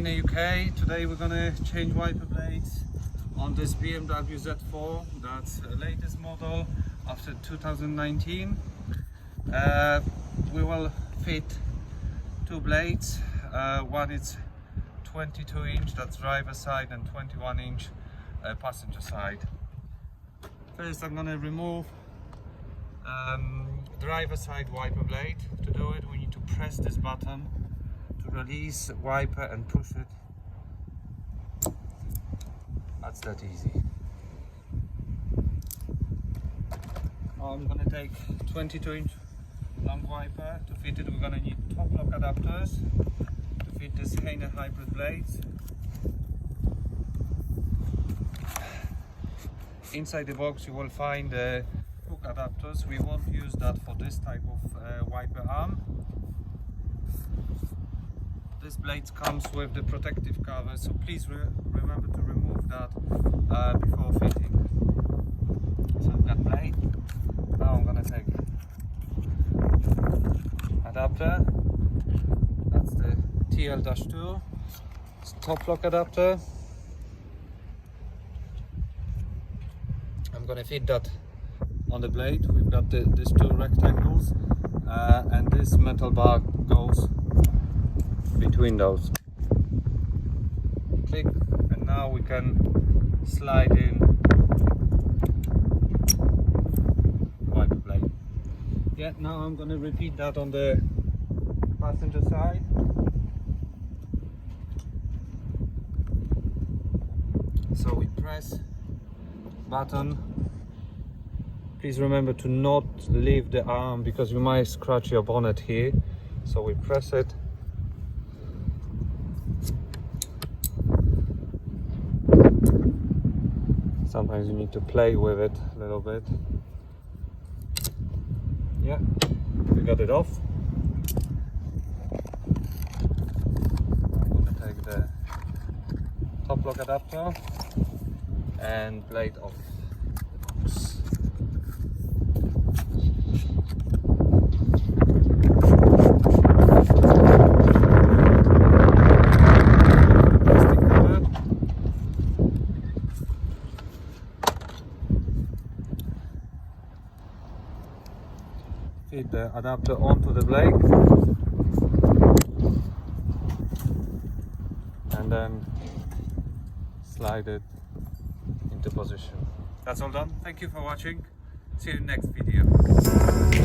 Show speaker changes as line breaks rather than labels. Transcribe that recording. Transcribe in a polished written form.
HEYNER UK. Today we're gonna change wiper blades on this BMW Z4. That's the latest model after 2019. We will fit two blades. One is 22 inch, that's driver side, and 21 inch passenger side. First I'm gonna remove driver side wiper blade. To do it we need to press this button to release wiper and push it. That's that easy. Now I'm gonna take 22 inch long wiper. To fit it we're gonna need top lock adapters to fit this HEYNER HYBRID blades. Inside the box you will find hook adapters. We won't use that for this type of wiper arm. This blade comes with the protective cover, so please remember to remove that before fitting. So I've got blade. Now I'm gonna take adapter. That's the TL-2. It's top lock adapter. I'm gonna fit that on the blade. We've got these two rectangles and this metal bar goes between those. Click, and now we can slide in wiper blade. Yeah, now I'm gonna repeat that on the passenger side. So we press button. Please remember to not leave the arm because you might scratch your bonnet here. So we press it. Sometimes you need to play with it a little bit. Yeah, we got it off. I'm gonna take the top lock adapter and blade off the box. Fit the adapter onto the blade and then slide it into position. That's all done. Thank you for watching. See you in the next video.